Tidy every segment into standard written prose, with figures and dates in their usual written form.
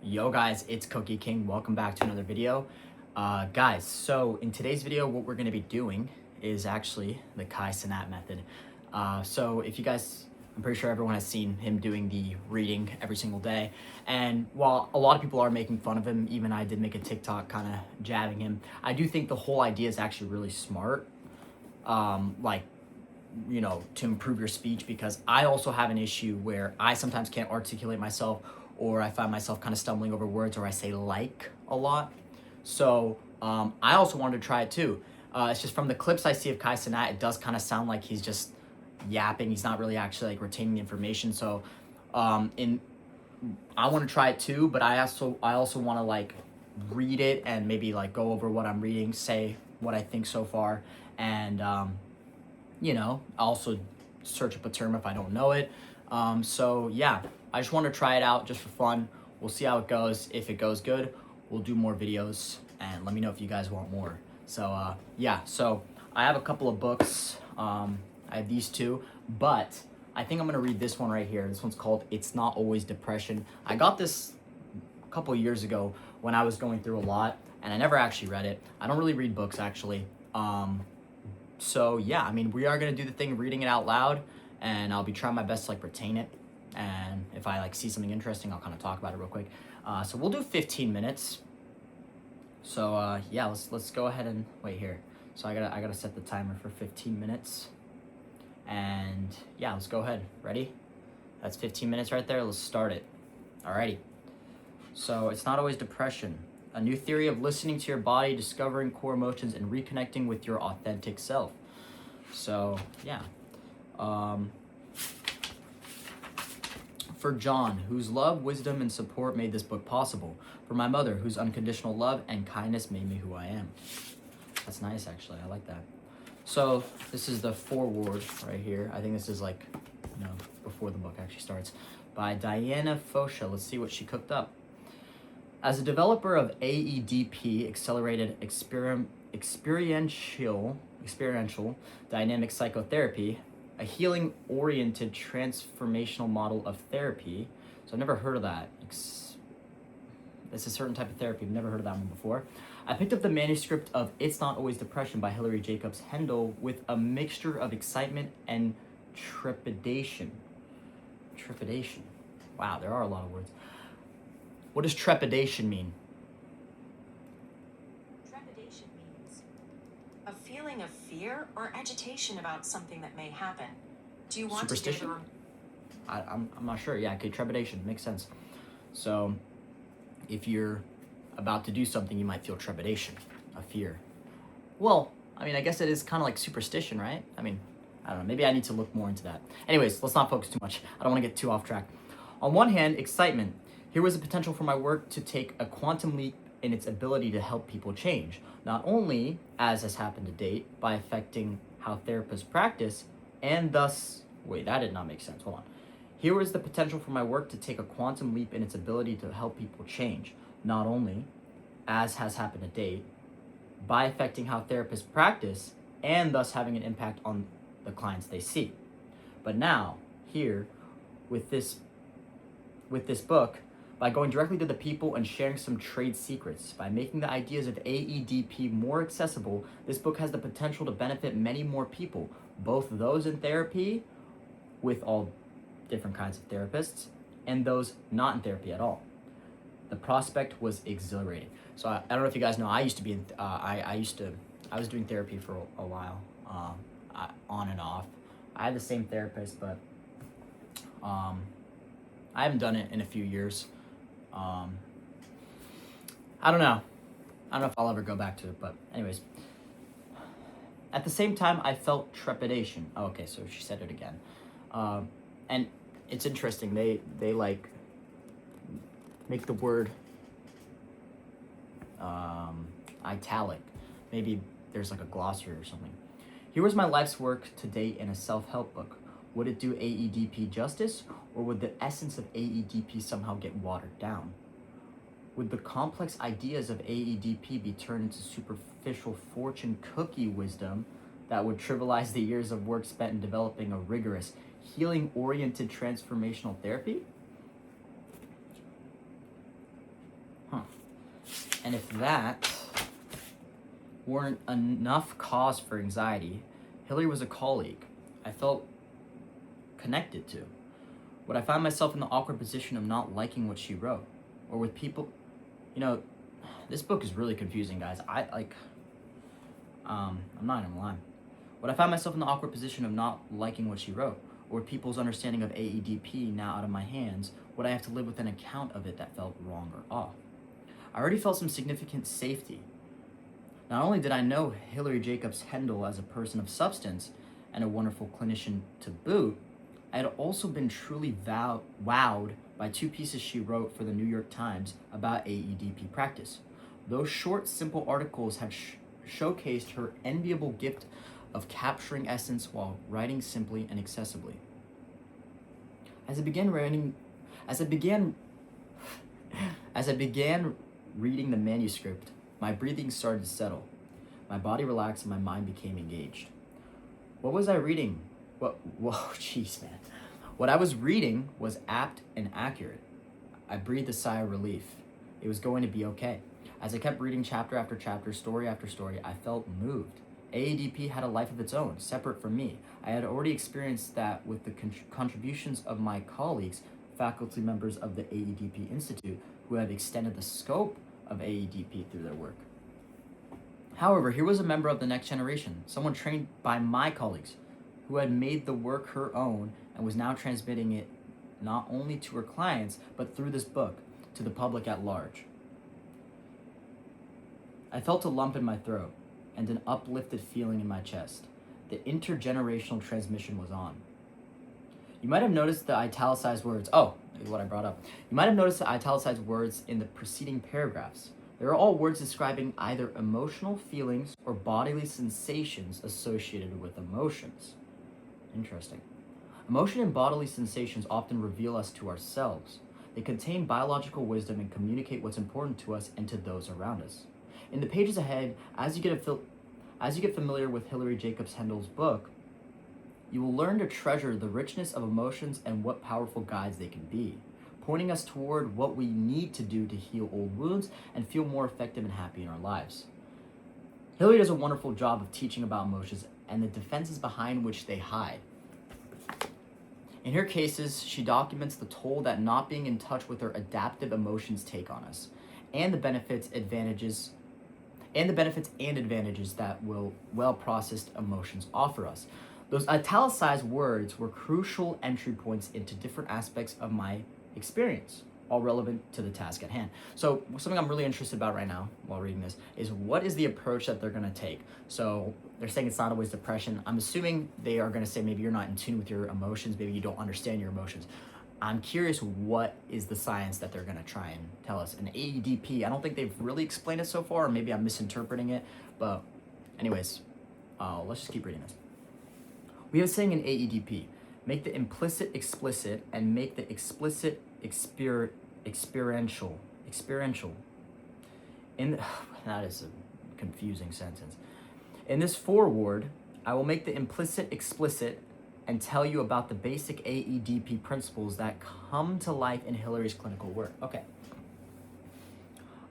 Yo guys, it's Cookie King. Welcome back to another video. Guys, so in today's video, what we're gonna be doing is actually the Kai Cenat method. So if you guys, I'm pretty sure everyone has seen him doing the reading every single day. And while a lot of people are making fun of him, even I did make a TikTok kind of jabbing him, I do think the whole idea is actually really smart. To improve your speech, because I also have an issue where I sometimes can't articulate myself, or I find myself kind of stumbling over words, or I say like a lot. So I also wanted to try it too. It's just from the clips I see of Kai Cenat, it does kind of sound like he's just yapping. He's not really actually like retaining the information. So I want to try it too, but I also want to like read it and maybe like go over what I'm reading, say what I think so far, and also search up a term if I don't know it. So yeah, I just want to try it out just for fun. We'll see how it goes. If it goes good, we'll do more videos, and let me know if you guys want more. So so I have a couple of books. I have these two, but I think I'm gonna read this one right here. This one's called It's Not Always Depression. I got this a couple years ago when I was going through a lot, and I never actually read it. I don't really read books actually. So yeah, I mean, we are gonna do the thing of reading it out loud, and I'll be trying my best to like retain it. And if I like see something interesting, I'll kind of talk about it real quick. So we'll do 15 minutes. So yeah, let's go ahead and wait here. So I gotta set the timer for 15 minutes. And yeah, let's go ahead. Ready? That's 15 minutes right there. Let's start it. Alrighty. So It's Not Always Depression. A new theory of listening to your body, discovering core emotions, and reconnecting with your authentic self. So, yeah. For John, whose love, wisdom, and support made this book possible. For my mother, whose unconditional love and kindness made me who I am. That's nice, actually. I like that. So, this is the foreword right here. I think this is like, before the book actually starts. By Diana Fosha. Let's see what she cooked up. As a developer of AEDP, Accelerated Experiential Dynamic Psychotherapy, a healing-oriented transformational model of therapy. So I've never heard of that. It's a certain type of therapy. I've never heard of that one before. I picked up the manuscript of It's Not Always Depression by Hilary Jacobs Hendel with a mixture of excitement and trepidation. Trepidation. Wow, there are a lot of words. What does trepidation mean? Trepidation means a feeling of fear or agitation about something that may happen. Do you want Superstition? to give I'm not sure. Yeah, okay, trepidation makes sense. So if you're about to do something, you might feel trepidation, a fear. Well, I mean, I guess it is kind of like superstition, right? I mean, I don't know. Maybe I need to look more into that. Anyways, let's not focus too much. I don't want to get too off track. On one hand, excitement. Here was a potential for my work to take a quantum leap in its ability to help people change, not only, as has happened to date, by affecting how therapists practice, and thus, wait, that did not make sense, hold on. Here was the potential for my work to take a quantum leap in its ability to help people change, not only, as has happened to date, by affecting how therapists practice, and thus having an impact on the clients they see. But now, here, with this book, by going directly to the people and sharing some trade secrets, by making the ideas of AEDP more accessible, this book has the potential to benefit many more people, both those in therapy, with all different kinds of therapists, and those not in therapy at all. The prospect was exhilarating. So I don't know if you guys know, I used to be in, I was doing therapy for a while, on and off. I had the same therapist, but I haven't done it in a few years. I don't know if I'll ever go back to it, but anyways. At the same time, I felt trepidation. Oh, okay, so she said it again. And it's interesting, they like make the word italic. Maybe there's like a glossary or something. Here was my life's work to date in a self-help book. Would it do AEDP justice, or would the essence of AEDP somehow get watered down? Would the complex ideas of AEDP be turned into superficial fortune cookie wisdom that would trivialize the years of work spent in developing a rigorous, healing-oriented transformational therapy? And if that weren't enough cause for anxiety, Hillary was a colleague I felt connected to. Would I find myself in the awkward position of not liking what she wrote? Or with people, this book is really confusing, guys. I'm not gonna lie. Would I find myself in the awkward position of not liking what she wrote? Or with people's understanding of AEDP now out of my hands, would I have to live with an account of it that felt wrong or off? I already felt some significant safety. Not only did I know Hillary Jacobs Hendel as a person of substance and a wonderful clinician to boot, I had also been truly wowed by 2 pieces she wrote for the New York Times about AEDP practice. Those short, simple articles had showcased her enviable gift of capturing essence while writing simply and accessibly. As I began reading the manuscript, my breathing started to settle. My body relaxed and my mind became engaged. What was I reading? Whoa, jeez, man. What I was reading was apt and accurate. I breathed a sigh of relief. It was going to be okay. As I kept reading chapter after chapter, story after story, I felt moved. AEDP had a life of its own, separate from me. I had already experienced that with the contributions of my colleagues, faculty members of the AEDP Institute, who have extended the scope of AEDP through their work. However, here was a member of the next generation, someone trained by my colleagues, who had made the work her own and was now transmitting it not only to her clients, but through this book, to the public at large. I felt a lump in my throat and an uplifted feeling in my chest. The intergenerational transmission was on. You might have noticed the italicized words. What I brought up. You might have noticed the italicized words in the preceding paragraphs. They are all words describing either emotional feelings or bodily sensations associated with emotions. Interesting. Emotion and bodily sensations often reveal us to ourselves. They contain biological wisdom and communicate what's important to us and to those around us. In the pages ahead, as you get familiar with Hillary Jacobs Hendel's book, you will learn to treasure the richness of emotions and what powerful guides they can be, pointing us toward what we need to do to heal old wounds and feel more effective and happy in our lives. Hillary does a wonderful job of teaching about emotions and the defenses behind which they hide. In her cases, she documents the toll that not being in touch with her adaptive emotions take on us, and the benefits and advantages that well-processed emotions offer us. Those italicized words were crucial entry points into different aspects of my experience, all relevant to the task at hand. So something I'm really interested about right now while reading this is what is the approach that they're going to take. So they're saying it's not always depression. I'm assuming they are going to say maybe you're not in tune with your emotions, maybe you don't understand your emotions. I'm curious what is the science that they're going to try and tell us. And AEDP, I don't think they've really explained it so far, or maybe I'm misinterpreting it. But anyways, let's just keep reading this. We have a saying in AEDP, make the implicit explicit and make the explicit experiential. That is a confusing sentence. In this foreword, I will make the implicit explicit and tell you about the basic AEDP principles that come to life in Hillary's clinical work. Okay.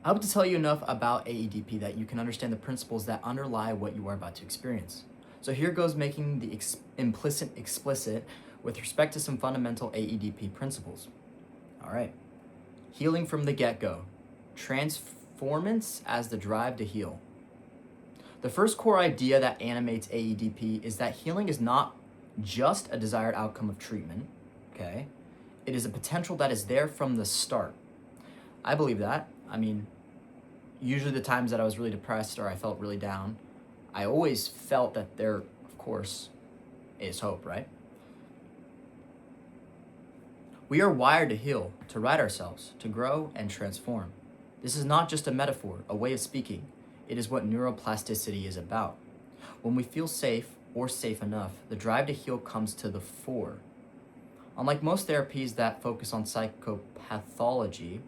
I hope to tell you enough about AEDP that you can understand the principles that underlie what you are about to experience. So here goes making the implicit explicit with respect to some fundamental AEDP principles. All right. Healing from the get-go. Transformance as the drive to heal. The first core idea that animates AEDP is that healing is not just a desired outcome of treatment, okay? It is a potential that is there from the start. I believe that. I mean, usually the times that I was really depressed or I felt really down, I always felt that there, of course, is hope, right? We are wired to heal, to right ourselves, to grow and transform. This is not just a metaphor, a way of speaking. It is what neuroplasticity is about. When we feel safe or safe enough, the drive to heal comes to the fore. Unlike most therapies that focus on psychopathology,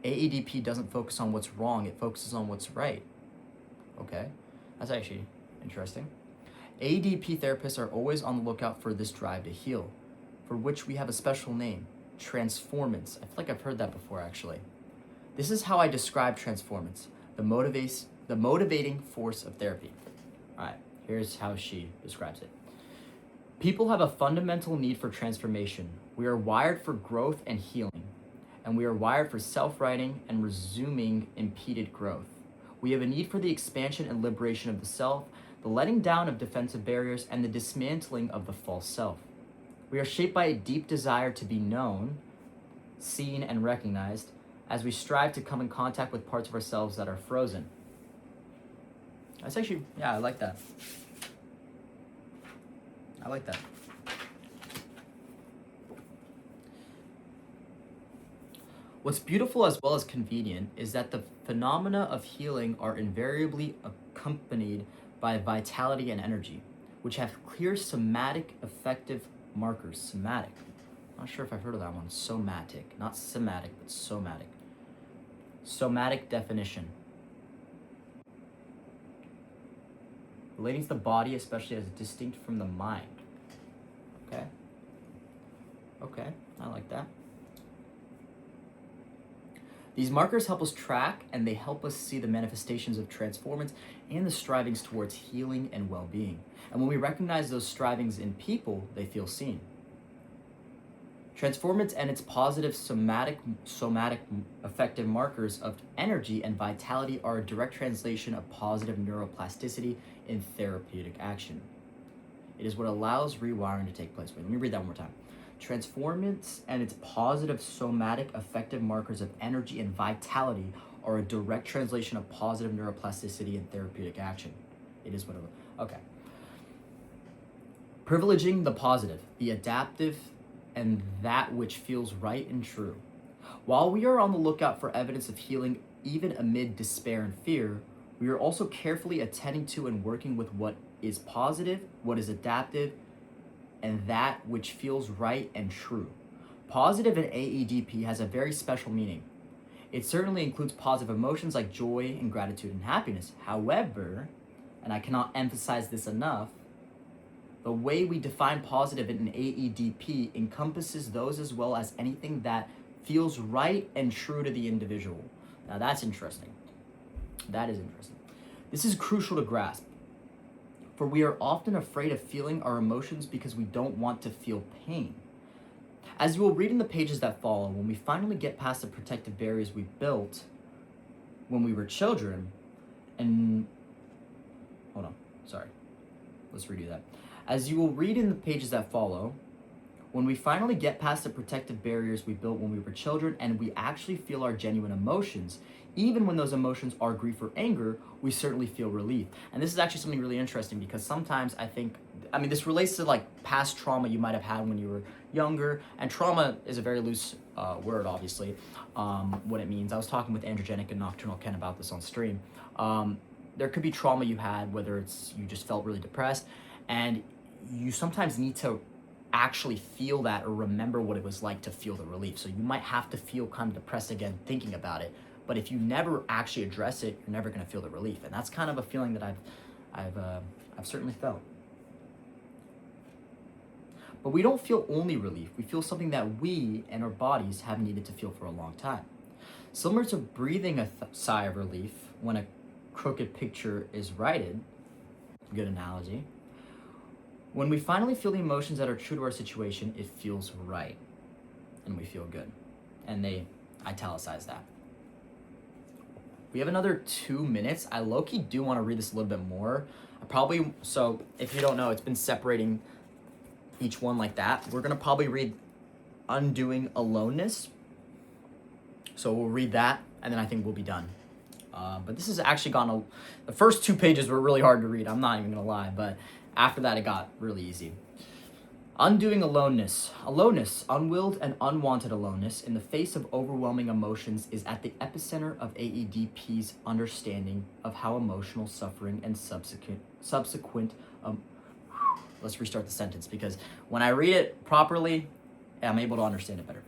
AEDP doesn't focus on what's wrong, it focuses on what's right. Okay, that's actually interesting. AEDP therapists are always on the lookout for this drive to heal, for which we have a special name, transformance. I feel like I've heard that before, actually. This is how I describe transformance. the motivating force of therapy. All right, here's how she describes it. People have a fundamental need for transformation. We are wired for growth and healing, and we are wired for self-righting and resuming impeded growth. We have a need for the expansion and liberation of the self, the letting down of defensive barriers, and the dismantling of the false self. We are shaped by a deep desire to be known, seen, and recognized as we strive to come in contact with parts of ourselves that are frozen. That's actually, yeah, I like that. I like that. What's beautiful as well as convenient is that the phenomena of healing are invariably accompanied by vitality and energy, which have clear somatic effective markers. Somatic. Not sure if I've heard of that one. Somatic. Not somatic, but somatic. Somatic definition. Relating to the body, especially as distinct from the mind. Okay. Okay, I like that. These markers help us track, and they help us see the manifestations of transformance and the strivings towards healing and well-being. And when we recognize those strivings in people, they feel seen. Transformance and its positive somatic effective markers of energy and vitality are a direct translation of positive neuroplasticity in therapeutic action. It is what allows rewiring to take place. Wait, let me read that one more time. Transformance and its positive somatic effective markers of energy and vitality are a direct translation of positive neuroplasticity in therapeutic action. It is what it, okay. Privileging the positive, the adaptive, and that which feels right and true. While we are on the lookout for evidence of healing even amid despair and fear, we are also carefully attending to and working with what is positive, what is adaptive, and that which feels right and true. Positive in AEDP has a very special meaning. It certainly includes positive emotions like joy and gratitude and happiness. However, and I cannot emphasize this enough, the way we define positive in an AEDP encompasses those as well as anything that feels right and true to the individual. Now that's interesting. That is interesting. This is crucial to grasp, for we are often afraid of feeling our emotions because we don't want to feel pain. As you will read in the pages that follow, when we finally get past the protective barriers we built when we were children, and hold on, sorry, let's redo that. As you will read in the pages that follow, when we finally get past the protective barriers we built when we were children and we actually feel our genuine emotions, even when those emotions are grief or anger, we certainly feel relief. And this is actually something really interesting because sometimes this relates to like past trauma you might have had when you were younger. And trauma is a very loose word, obviously, what it means. I was talking with Androgenic and Nocturnal Ken about this on stream. There could be trauma you had, whether it's you just felt really depressed, and you sometimes need to actually feel that or remember what it was like to feel the relief. So you might have to feel kind of depressed again thinking about it. But if you never actually address it, you're never going to feel the relief. And that's kind of a feeling that I've certainly felt. But we don't feel only relief. We feel something that we and our bodies have needed to feel for a long time. Similar to breathing a sigh of relief when a crooked picture is righted, good analogy. When we finally feel the emotions that are true to our situation, it feels right. And we feel good. And they italicize that. We have another 2 minutes. I low-key do want to read this a little bit more. So if you don't know, it's been separating each one like that. We're going to probably read Undoing Aloneness. So we'll read that, and then I think we'll be done. But this has actually the first 2 pages were really hard to read. I'm not even going to lie, but after that, it got really easy. Undoing aloneness. Aloneness, unwilled and unwanted aloneness in the face of overwhelming emotions, is at the epicenter of AEDP's understanding of how emotional suffering and subsequent let's restart the sentence, because when I read it properly, I'm able to understand it better.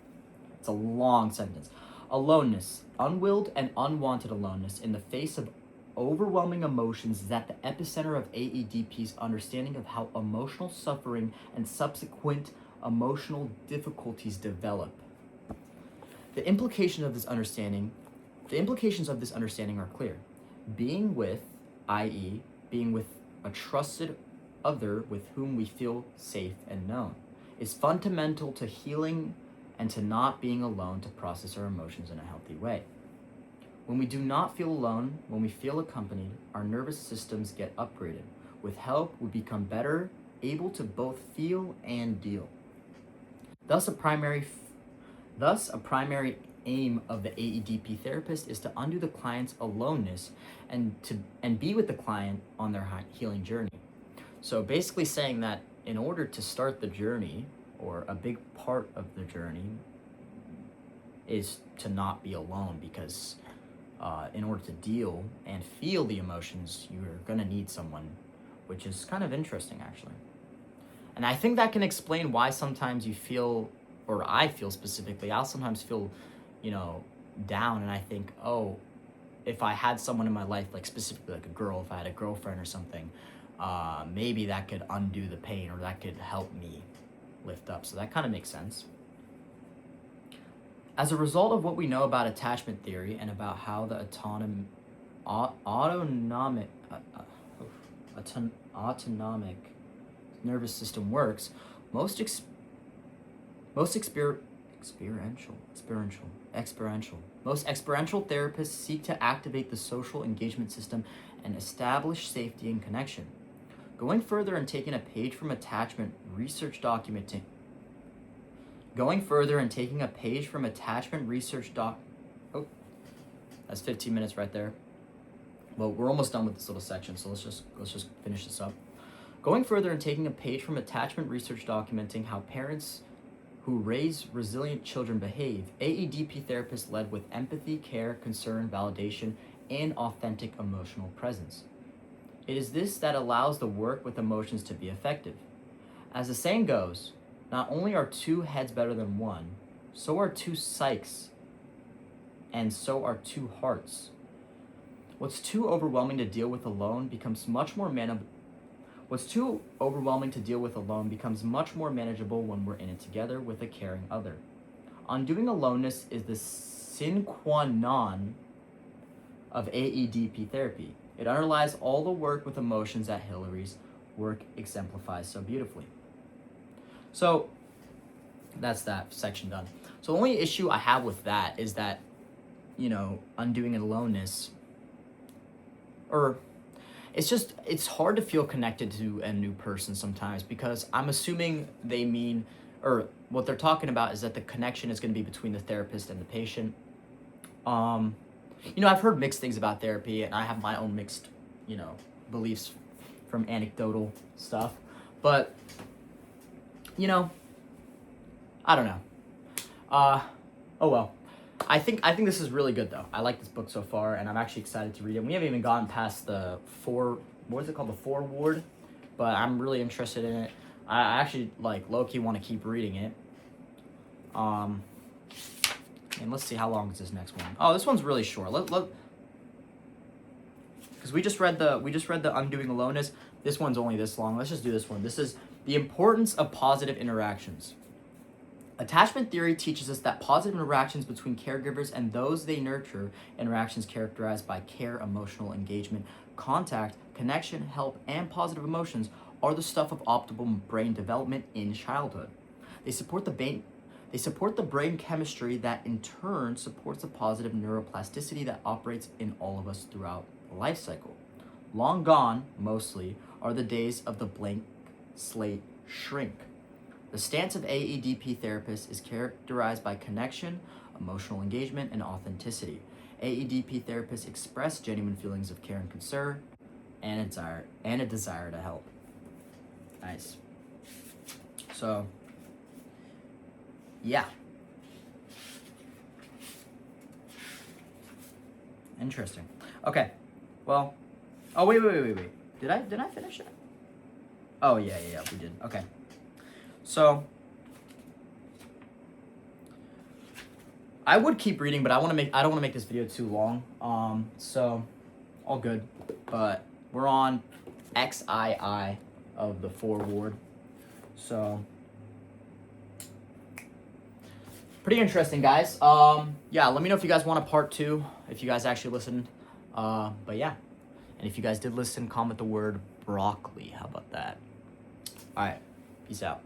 It's a long sentence. Aloneness, unwilled and unwanted aloneness in the face of overwhelming emotions is at the epicenter of AEDP's understanding of how emotional suffering and subsequent emotional difficulties develop. The implications of this understanding are clear. Being with, i.e., being with a trusted other with whom we feel safe and known, is fundamental to healing and to not being alone to process our emotions in a healthy way. When we do not feel alone, when we feel accompanied, our nervous systems get upgraded. With help, we become better able to both feel and deal. Thus, a primary aim of the AEDP therapist is to undo the client's aloneness and be with the client on their healing journey. So basically saying that in order to start the journey, or a big part of the journey, is to not be alone, because in order to deal and feel the emotions, you're gonna need someone, which is kind of interesting actually. And I think that can explain why sometimes you feel, or I feel specifically, I'll sometimes feel, down, and I think, oh, if I had someone in my life, like specifically like a girl, if I had a girlfriend or something, maybe that could undo the pain, or that could help me lift up. So that kind of makes sense. As a result of what we know about attachment theory and about how the autonomic nervous system works, most experiential therapists seek to activate the social engagement system and establish safety and connection. Going further and taking a page from attachment research documenting. Oh, that's 15 minutes right there. Well, we're almost done with this little section, so let's just finish this up. Going further and taking a page from attachment research documenting how parents who raise resilient children behave, AEDP therapists led with empathy, care, concern, validation, and authentic emotional presence. It is this that allows the work with emotions to be effective. As the saying goes, not only are two heads better than one, so are two psyches, and so are two hearts. What's too overwhelming to deal with alone becomes much more manageable when we're in it together with a caring other. Undoing aloneness is the sine qua non of AEDP therapy. It underlies all the work with emotions that Hillary's work exemplifies so beautifully. So that's that section done. So the only issue I have with that is that, undoing aloneness, or it's hard to feel connected to a new person sometimes, because I'm assuming they mean, or what they're talking about is that the connection is going to be between the therapist and the patient. I've heard mixed things about therapy, and I have my own mixed, beliefs from anecdotal stuff. But, I don't know. Oh well. I think this is really good though. I like this book so far, and I'm actually excited to read it. We haven't even gotten past the foreword, but I'm really interested in it. I actually low-key want to keep reading it. And let's see, how long is this next one? Oh, this one's really short. Because we just read the Undoing Aloneness. This one's only this long. Let's just do this one. This is the importance of positive interactions. Attachment theory teaches us that positive interactions between caregivers and those they nurture, interactions characterized by care, emotional engagement, contact, connection, help, and positive emotions, are the stuff of optimal brain development in childhood. They support the brain chemistry that in turn supports the positive neuroplasticity that operates in all of us throughout the life cycle. Long gone, mostly, are the days of the blank slate shrink. The stance of AEDP therapists is characterized by connection, emotional engagement, and authenticity. AEDP therapists express genuine feelings of care and concern, and a desire to help. Nice. So, yeah. Interesting. Okay. Well. Oh wait. Did I finish it? Oh yeah, we did. Okay. So I would keep reading, but I don't want to make this video too long. So all good. But we're on XII of the foreword. So pretty interesting, guys. Yeah, let me know if you guys want a part 2, if you guys actually listened. But yeah. And if you guys did listen, comment the word broccoli. How about that? All right. Peace out.